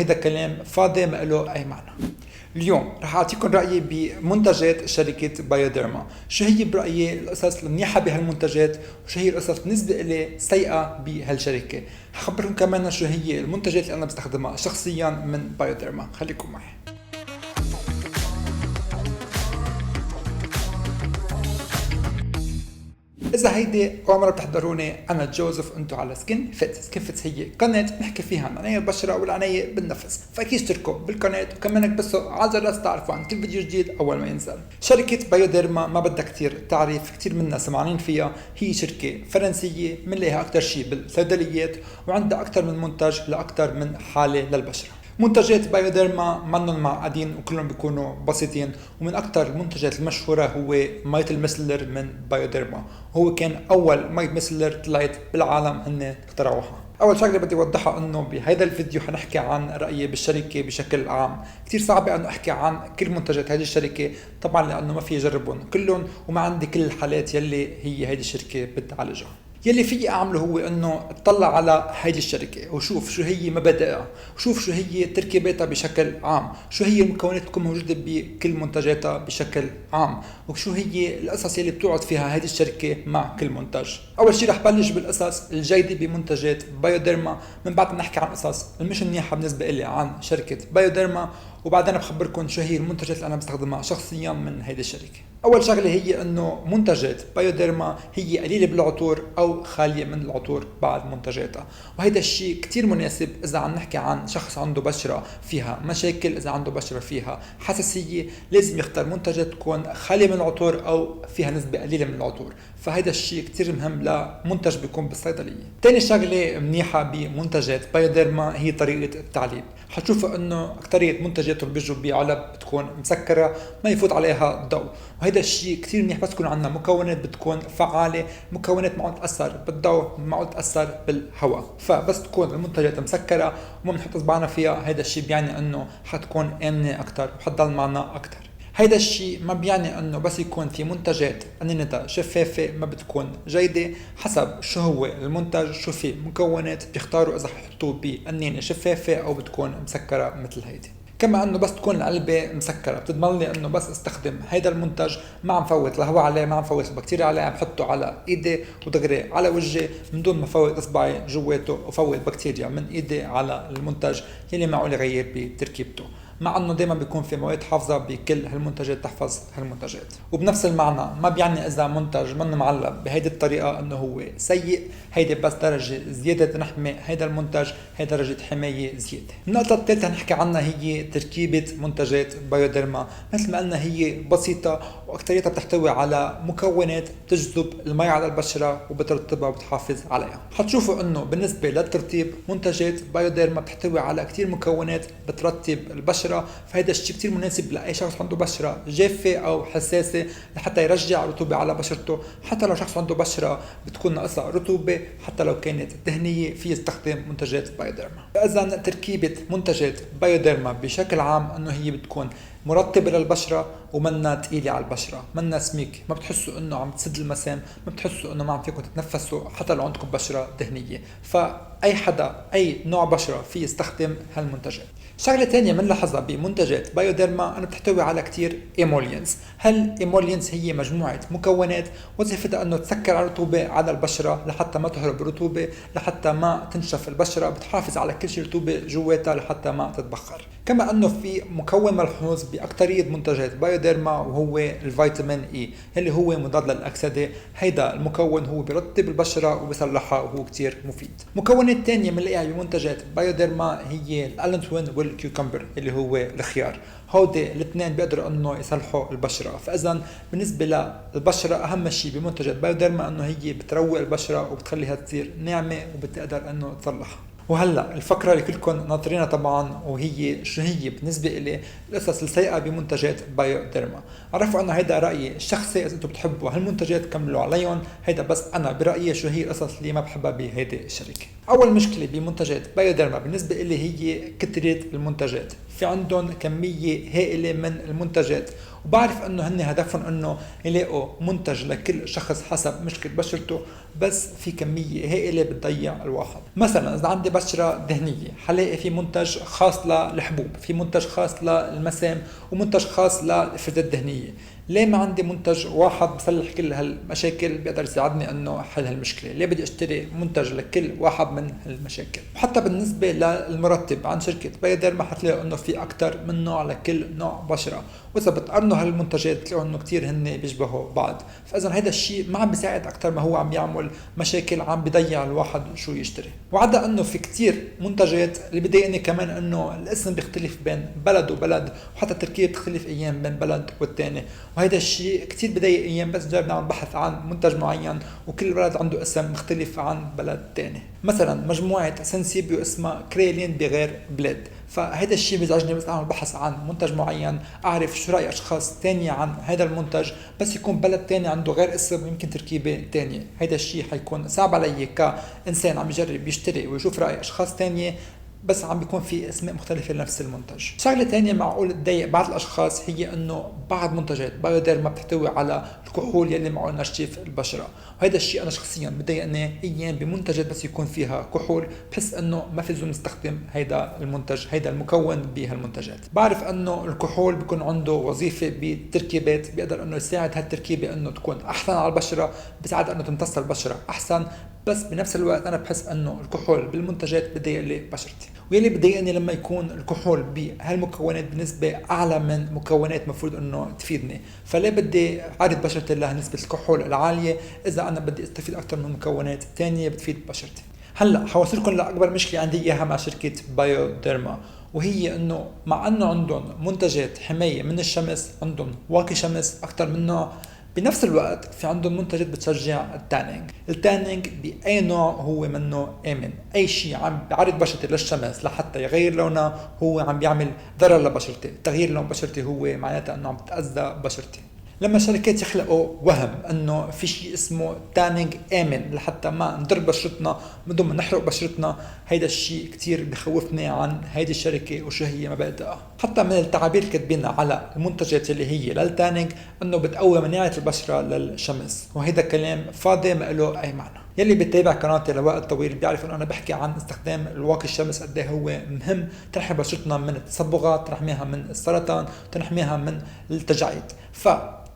هيدا كلام فاضي ما له أي معنى. اليوم رح أعطيكم رأيي بمنتجات شركة بايوديرما. شو هي برأيي القصص المنيحة بهالمنتجات، وشو هي القصص بالنسبة إلي سيئة بهالشركة. حخبركم كمان شو هي المنتجات اللي أنا بستخدمها شخصيا من بايوديرما. خليكم معي. إذا هيدي أول مرة بتحضروني، أنا جوزيف، أنتو على سكين فيتس. سكين فيتس هي قناة بنحكي فيها عن عناية البشرة والعناية بالنفس، فأكيد اشتركوا بالقناة وكمان اكبسوا على الجرس تعرفوا عن كل فيديو جديد أول ما ينزل. شركة بايوديرما ما بدها كتير تعريف، كتير منا سمعانين فيها. هي شركة فرنسية بنلاقيها أكتر شي بالصيدليات، وعندها أكتر من منتج لأكتر من حالة للبشرة. منتجات بايوديرما منن معقدين وكلهم بيكونوا بسيطين، ومن اكثر المنتجات المشهوره هو مية المسلر من بايوديرما. هو كان اول مية مسلر طلعت بالعالم هن اخترعوها. اول شغله بدي اوضحها انه بهذا الفيديو حنحكي عن رايي بالشركه بشكل عام. كثير صعب انه احكي عن كل منتجات هذه الشركه طبعا، لانه ما في اجربهم كلهم وما عندي كل الحالات يلي هي هذه الشركه بتعالجها. يلي فيي اعمله هو انه اطلع على هيدي الشركه وشوف شو هي مبادئها، وشوف شو هي تركيباتها بشكل عام، شو هي المكونات تكون موجوده بكل منتجاتها بشكل عام، وشو هي القصص يلي بتوعد فيها هيدي الشركه مع كل منتج. اول شيء رح بلش بالقصص الجيده بمنتجات بايوديرما، من بعد نحكي عن قصص المش منيحه بالنسبه لي عن شركه بايوديرما، وبعدين بخبركم شو هي المنتجات اللي انا بستخدمها شخصيا من هيدي الشركه. اول شغله هي انه منتجات بايوديرما هي قليله بالعطور او خاليه من العطور بعد منتجاتها، وهيدا الشيء كتير مناسب اذا عم نحكي عن شخص عنده بشره فيها مشاكل. اذا عنده بشره فيها حساسيه لازم يختار منتجات تكون خاليه من العطور او فيها نسبه قليله من العطور، فهيدا الشيء كتير مهم لمنتج بيكون بالصيدليه. تاني شغله منيحه بمنتجات بايوديرما هي طريقه التعليب. حتشوفوا انه اكثريه منتجاتهم بيجوا بعلب بتكون مسكره ما يفوت عليها ضوء، وهذا الشيء كثير منيح. بس تكون عندنا مكونات بتكون فعاله، مكونات معه تاثر بالضوء معه تاثر بالهواء، فبس تكون المنتجات مسكره وما بنحط اصبعنا فيها، هذا الشيء بيعني انه حتكون امنه اكثر وحتضل معنا اكثر. هيدا الشيء ما بيعني انه بس يكون في منتجات قنينتها شفافة ما بتكون جيدة. حسب شو هو المنتج، شو في مكونات بيختاروا اذا حطوه بقنينة شفافة او بتكون مسكرة مثل هيدي. كما انه بس تكون العلبة مسكرة بتضمن لي انه بس استخدم هيدا المنتج ما عم فوت الهواء عليه، ما عم فوت البكتيريا عليه، عم بحطه على ايدي ودغري على وجهي من دون ما فوت اصبعي جواته وفوت بكتيريا من ايدي على المنتج يلي معقول يغير بتركيبته. مع انه دائما بيكون في مواد حافظه بكل هالمنتجات تحفظ هالمنتجات. وبنفس المعنى ما بيعني اذا منتج منه معلب بهيدي الطريقه انه هو سيء. هيدي بس درجه زياده نحمي هيدا المنتج، هي درجه حمايه زياده. النقطه الثالثه نحكي عنها هي تركيبه منتجات بايوديرما. مثل ما قلنا هي بسيطه واكثريتها بتحتوي على مكونات تجذب المي على البشره وبترطبها وبتحافظ عليها. حتشوفوا انه بالنسبه للترطيب منتجات بايوديرما بتحتوي على كثير مكونات بترطب البشره، فهذا الشيء كثير مناسب لاي شخص عنده بشره جافه او حساسه لحتى يرجع رطوبه على بشرته. حتى لو شخص عنده بشره بتكون ناقصها رطوبه، حتى لو كانت دهنيه، في يستخدم منتجات بايوديرما. اذا تركيبه منتجات بايوديرما بشكل عام انه هي بتكون مرطبه للبشره ومنا ثقيله على البشره، منا سميك، ما بتحسوا انه عم تسد المسام، ما بتحسوا انه ما عم فيكم تتنفسوا حتى لو عندكم بشره دهنيه. فاي حدا اي نوع بشره في يستخدم هالمنتجات. شغله ثانيه بنلاحظها بمنتجات بايوديرما انه بتحتوي على كثير ايمولينز. هالايمولينز هي مجموعه مكونات وظيفتها انه تسكر على الرطوبه على البشره لحتى ما تهرب الرطوبه، لحتى ما تنشف البشره، بتحافظ على كل شيء رطوبه جواتها لحتى ما تتبخر. كما انه في مكون ملحوظ باكثريه منتجات بايوديرما وهو الفيتامين اي اللي هو مضاد للاكسده. هيدا المكون هو بيرطب البشره وبيصلحها وهو كثير مفيد. مكونات ثانيه بنلاقيها بمنتجات بايوديرما هي الالنتوين والكيوكمبر اللي هو الخيار. هودي الاثنين بيقدروا انه يصلحوا البشره. فاذا بالنسبه للبشره اهم شيء بمنتجات بايوديرما انه هي بتروق البشره وبتخليها تصير ناعمه وبتقدر انه تصلحها. وهلا الفقره اللي كلكم ناطرينها طبعا، وهي شو هي بالنسبه لي القصص السيئه بمنتجات بايوديرما. عرفوا انه هيدا رايي الشخصي، اذا انتم بتحبوا هالمنتجات كملوا عليهم، هيدا بس انا برايي شو هي القصص اللي ما بحبها بهيدي الشركه. اول مشكله بمنتجات بايوديرما بالنسبه لي هي كثره المنتجات. في عندهم كميه هائله من المنتجات وبعرف انه هن هدفهم انه يلاقوا منتج لكل شخص حسب مشكلة بشرته، بس في كمية هائلة بتضيع الواحد. مثلا اذا عندي بشرة دهنية حلاقي في منتج خاص للحبوب، في منتج خاص للمسام، ومنتج خاص للافرازات الدهنية. ليه ما عندي منتج واحد بصلح كل هالمشاكل بيقدر يساعدني انه احل هالمشكله؟ ليه بدي اشتري منتج لكل واحد من هالمشاكل؟ وحتى بالنسبه للمرطب عن شركه بايوديرما حتلاقوا انه في اكثر من نوع لكل نوع بشره، واذا بتقارنوا هالمنتجات بتلاقوا انه كثير هن بيشبهوا بعض. فاذا هذا الشيء ما عم بيساعد اكثر ما هو عم بيعمل مشاكل، عم بيضيع الواحد شو يشتري. وعدا انه في كثير منتجات اللي بضايقني كمان انه الاسم بيختلف بين بلد وبلد، وحتى التركيبه بتختلف ايام بين بلد والثاني، وهذا الشيء كثير بضايق ايام بس جربنا نعمل بحث عن منتج معين وكل بلد عنده اسم مختلف عن بلد ثاني. مثلا مجموعه سنسيبيو اسمها كريلين بغير بلاد، فهذا الشيء بيزعجني بس اعمل بحث عن منتج معين اعرف شو راي اشخاص ثانيه عن هذا المنتج، بس يكون بلد ثاني عنده غير اسم ويمكن تركيبه ثانيه. هذا الشيء حيكون صعب علي كانسان عم يجرب يشتري ويشوف راي اشخاص ثانيه بس عم بيكون في اسماء مختلفة لنفس المنتج. شغلة ثانية معقول تضايق بعض الاشخاص هي انه بعض منتجات بايوديرما بتحتوي على الكحول يلي معه نشف البشرة، وهذا الشيء انا شخصيا بضايقني ايام بمنتجات بس يكون فيها كحول، بحس انه ما في لزوم نستخدم هيدا المنتج، هيدا المكون بهالمنتجات. بعرف انه الكحول بيكون عنده وظيفة بالتركيبات، بيقدر انه يساعد هالتركيبة انه تكون احسن على البشرة، بيساعد انه تمتص البشرة احسن، بس بنفس الوقت انا بحس انه الكحول بالمنتجات بضايق لي بشرتي. ويلي بضايقني لما يكون الكحول بهالمكونات بنسبة اعلى من مكونات مفروض انه تفيدني، فليه بدي اعرض بشرتي لنسبة الكحول العالية اذا انا بدي استفيد اكثر من مكونات ثانية بتفيد بشرتي. هلا حوصلكم لاكبر مشكلة عندي اياها مع شركة بايوديرما، وهي انه مع انه عندهم منتجات حماية من الشمس، عندهم واقي شمس اكثر من نوع، بنفس الوقت في عندهم منتجات بتشجع التانينج بأي نوع هو منه آمن. أي شيء عم بيعرض بشرتي للشمس لحتى يغير لونها هو عم بيعمل ضرر لبشرتي، تغيير لون بشرتي هو معناتها أنه عم تتأذى بشرتي. لما الشركات يخلقوا وهم انه في شيء اسمه تانينج امن لحتى ما نضر بشرتنا بدون ما نحرق بشرتنا، هيدا الشيء كتير بخوفني عن هيدي الشركه وشو هي مبادئها. حتى من التعابير كاتبينها على المنتجات اللي هي للتانينج انه بتقوي مناعه البشره للشمس، وهيدا كلام فاضي ما له اي معنى. يلي بتابع قناتي لوقت طويل بيعرف انه انا بحكي عن استخدام الواقي الشمس قد ايه هو مهم تنحمي بشرتنا من التصبغات، تنحميها من السرطان، تنحميها من التجاعيد.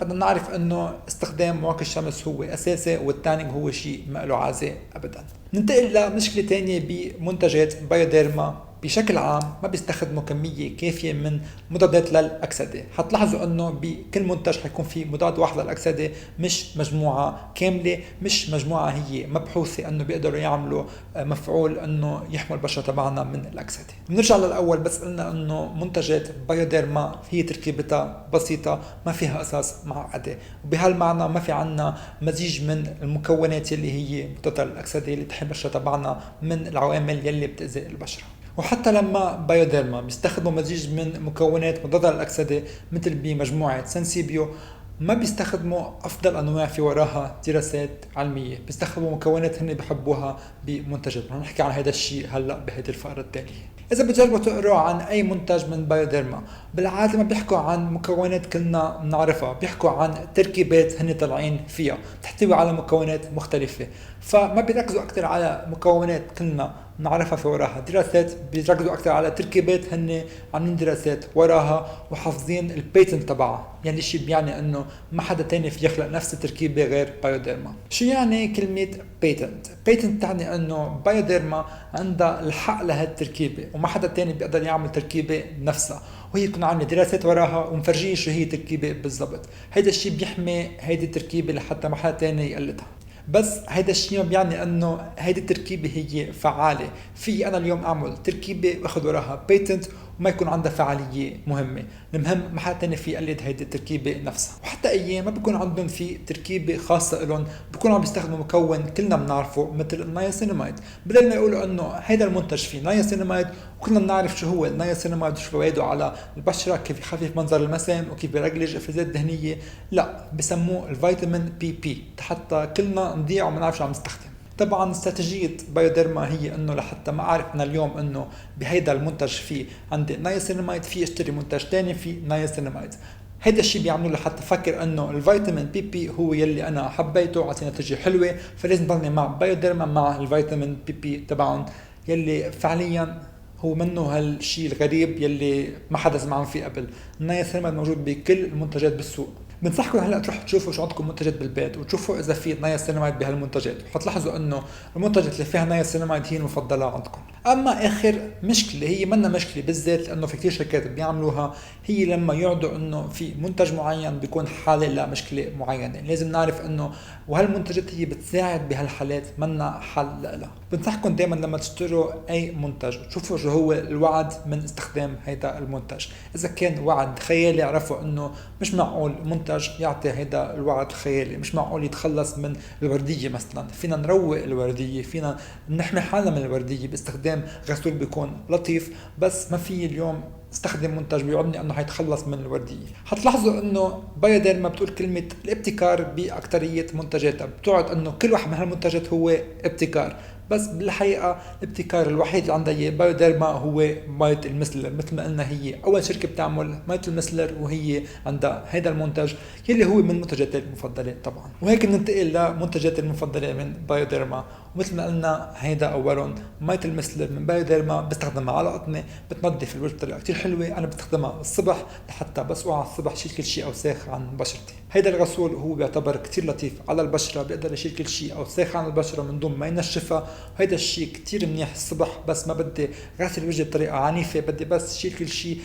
بدنا نعرف انه استخدام واقي الشمس هو اساسي، والتانينج هو شيء ما له عازة ابدا. ننتقل لمشكلة تانية بمنتجات بايوديرما بشكل عام، ما بيستخدموا كمية كافية من مضادات للأكسدة. حتلاحظوا انه بكل منتج حيكون في مضاد واحد للأكسدة، مش مجموعة كاملة، مش مجموعة هي مبحوثة انه بيقدروا يعملوا مفعول انه يحموا البشرة تبعنا من الأكسدة. بنرجع للأول، بس قلنا انه منتجات بايوديرما هي تركيبتها بسيطة، ما فيها قصص معقدة، وبهالمعنى ما في عنا مزيج من المكونات اللي هي مضادة للأكسدة اللي تحمي البشرة تبعنا من العوامل يلي بتأذي البشرة. وحتى لما بايوديرما بيستخدموا مزيج من مكونات مضادة للأكسدة مثل بمجموعة سنسيبيو، ما بيستخدموا أفضل أنواع في وراها دراسات علمية، بيستخدموا مكونات هن بيحبوها بمنتجات. رح نحكي عن هذا الشيء هلأ بهذه الفقرة التالية. إذا بتجربوا تقروا عن أي منتج من بايوديرما، بالعادة ما بيحكوا عن مكونات كلنا بنعرفها، بيحكوا عن تركيبات هن طالعين فيها تحتوي على مكونات مختلفة، فما بيركزوا أكثر على مكونات كلنا نعرفها في وراها دراسات، بيركزوا أكثر على تركيبات هن عاملين دراسات وراها وحافظين البيتنت تبعها. يعني الشيء بيعني انه ما حدا تاني في يخلق نفس التركيبة غير بايوديرما. شو يعني كلمة بيتنت؟ بيتنت تعني انه بايوديرما عندها الحق لهالتركيبة وما حدا تاني بيقدر يعمل تركيبة نفسها، وهي تكون عاملة دراسات وراها ومفرجيه شو هي التركيبة بالضبط. هيدا الشيء بيحمي هيدي التركيبة لحتى ما حدا تاني يقلدها. بس هيدا الشيء ما بيعني انه هيدي التركيبة هي فعالة. في انا اليوم اعمل تركيبة واخذ وراها بيتنت وما يكون عندها فعالية مهمة، المهم ما حدا تاني في يقلد هيدي التركيبة نفسها. وحتى ايام ما بيكون عندهم في تركيبة خاصة لهم، بيكونوا عم بيستخدموا مكون كلنا بنعرفه مثل النياسيناميد، بدل ما يقولوا انه هيدا المنتج فيه نياسيناميد وكلنا بنعرف شو هو النياسيناميد وشو فوائده على البشرة، كيف يخفف منظر المسام وكيف بيرجلج افرازات دهنية، لا بسموه الفيتامين بي حتى كلنا نضيع وما نعرف شو عم نستخدم. طبعا استراتيجية بايوديرما هي انه لحتى ما اعرف انا اليوم انه بهيدا المنتج فيه عندي نياسيناميد، في اشتري منتج تاني فيه نياسيناميد. هيدا الشيء بيعملوا لحتى افكر انه الفيتامين بي هو يلي انا حبيته عطي نتيجه حلوه، فلازم ضلني مع بايوديرما مع الفيتامين بي تبعهم يلي فعليا هو منه هالشيء الغريب يلي ما حدا سمعان فيه قبل. النياسيناميد موجود بكل المنتجات بالسوق. بنصحكم هلا تروحوا تشوفوا شو عندكم منتجات بالبيت وتشوفوا اذا في نياسيناميد بهالمنتجات، وحتلاحظوا انه المنتجات اللي فيها نياسيناميد هي المفضله عندكم. اما اخر مشكله هي منا مشكله بالذات لانه في كثير شركات بيعملوها، هي لما يعرضوا انه في منتج معين بيكون حاله لمشكله معينه، لازم نعرف انه وهالمنتجات هي بتساعد بهالحالات منا حل لها. بنصحكم دائما لما تشتروا اي منتج تشوفوا شو هو الوعد من استخدام هيدا المنتج. اذا كان وعد خيالي اعرفوا انه مش معقول منتج يعطي هيدا الوعد خيالي، مش معقول يتخلص من الورديه مثلا. فينا نروق الورديه، فينا نحمي حالنا من الورديه باستخدام غسول بيكون لطيف، بس ما في اليوم استخدم منتج بيوعدني انه حيتخلص من الورديه. حتلاحظوا انه بايوديرما بتقول كلمه الابتكار باكثريه منتجاتها، بتوعد انه كل واحد من هالمنتجات هو ابتكار، بس بالحقيقه الابتكار الوحيد اللي عندها هي بايوديرما هو مية المسلر. مثل ما قلنا هي اول شركه بتعمل مية المسلر، وهي عندها هذا المنتج يلي هو من منتجاتي المفضله طبعا. وهيك بننتقل لمنتجاتي المفضله من بايوديرما. ومثل ما قلنا هيدا اولهم مية المسلر من بايوديرما، بستخدمها على قطني بتنظف الوجه بطريقه كثير حلوه. انا بستخدمها الصبح لحتى بس اوعى الصبح شيل كل شيء اوساخ عن بشرتي. هيدا الغسول هو بيعتبر كثير لطيف على البشره، بيقدر يشيل كل شيء اوساخ عن البشره من دون ما ينشفها. وهيدا الشيء كثير منيح الصبح، بس ما بدي غسل الوجه بطريقه عنيفه، بدي بس شيل كل شيء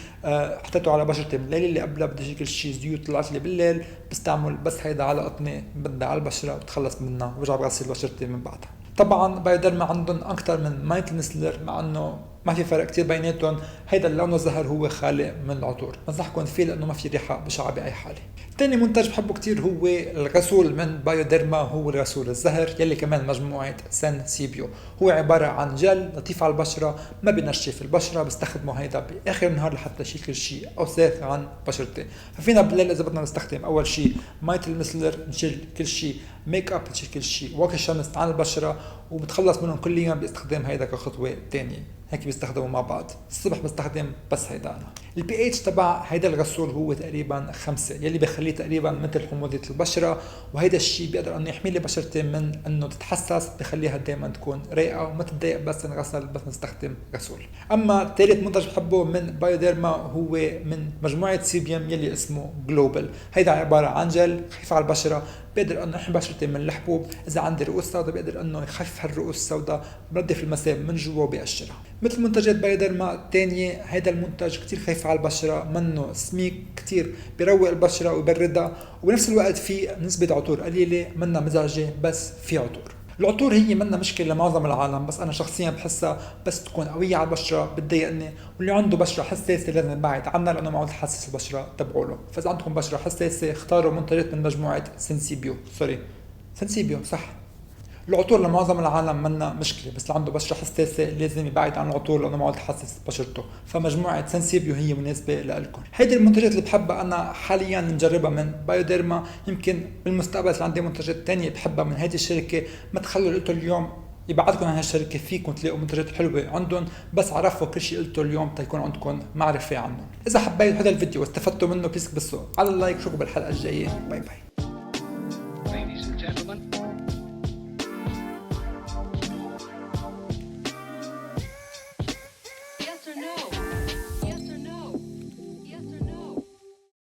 حطيته على بشرتي من الليله اللي قبلها، بدي شيل كل شيء زيوت طلعت لي بالليل، بستعمل بس هيدا على قطني بدها على البشره وبتخلص منها وبرجع بغسل بشرتي من بعدها. طبعا بايوديرما عندهم اكثر من مية المسلر، مع انه ما في فرق كتير بيناتهم. هيدا اللون الزهر هو خالي من العطور، بنصحكم فيه لانه ما في ريحه بشعه باي حاله. ثاني منتج بحبه كتير هو الغسول من بايوديرما، هو الغسول الزهر يلي كمان مجموعه سنسيبيو. هو عباره عن جل لطيف على البشره، ما بنشف البشره، بستخدمه هيدا باخر النهار لحتى اشيل كل شيء اوساخ عن بشرتي. ففينا بالليل اذا بدنا نستخدم اول شيء مية المسلر نشيل كل شيء ميك اب، نشيل كل شيء واقي الشمس عن البشره، وبتخلص منهم كل يوم باستخدام هيدا كخطوه ثانيه. هيك بيستخدموا مع بعض. الصبح بستخدم بس هيدا انا. البي اتش تبع هيدا الغسول هو تقريبا 5، يلي بخليه تقريبا مثل حموضه البشره، وهيدا الشيء بيقدر انه يحمي لي بشرتي من انه تتحسس، بخليها دائما تكون رايقه وما تتضايق بس نغسل بس نستخدم غسول. اما ثالث منتج بحبه من بايوديرما هو من مجموعه سيبيوم يلي اسمه جلوبال. هيدا عباره عن جل خفيف على البشره، بقدر انه يحمي بشرتي من الحبوب. اذا عندي رؤوس سوداء بقدر انه يخفف هالرؤوس السوداء، بنظف المسام من جوا وبقشرها. مثل منتجات بايوديرما الثانيه، هيدا المنتج كتير خفيف على البشره، منه سميك كتير، بيروق البشره ويبردها، وبنفس الوقت في نسبه عطور قليله، منها مزعجه بس في عطور. العطور هي منا مشكله لمعظم العالم، بس انا شخصيا بحسها بس تكون قويه على البشره بتضايقني، واللي عنده بشره حساسه لازم يبعد عنها لانه معود تحسس البشره تبعوله. فاذا عندكم بشره حساسه اختاروا منتجات من مجموعه سنسيبيو صح. العطور لمعظم العالم منا مشكله، بس اللي عنده بشره حساسه لازم يبعد عن العطور لانه معود تحسس بشرته. فمجموعه سنسيبيو هي مناسبه لكم. هيدي المنتجات اللي بحبها انا حاليا نجربها من بايوديرما. يمكن بالمستقبل عندي منتجات تانية بحبها من هيدي الشركه. ما تخلوا قلتوا اليوم يبعدكم عن هالشركه، فيكم تلاقوا منتجات حلوه عندهم، بس عرفوا كل شيء قلته اليوم تيكون عندكم معرفه عنهم. اذا حبيتوا هذا الفيديو واستفدتوا منه بليز بسوا على اللايك. شوفكم بالحلقه الجايه، باي باي.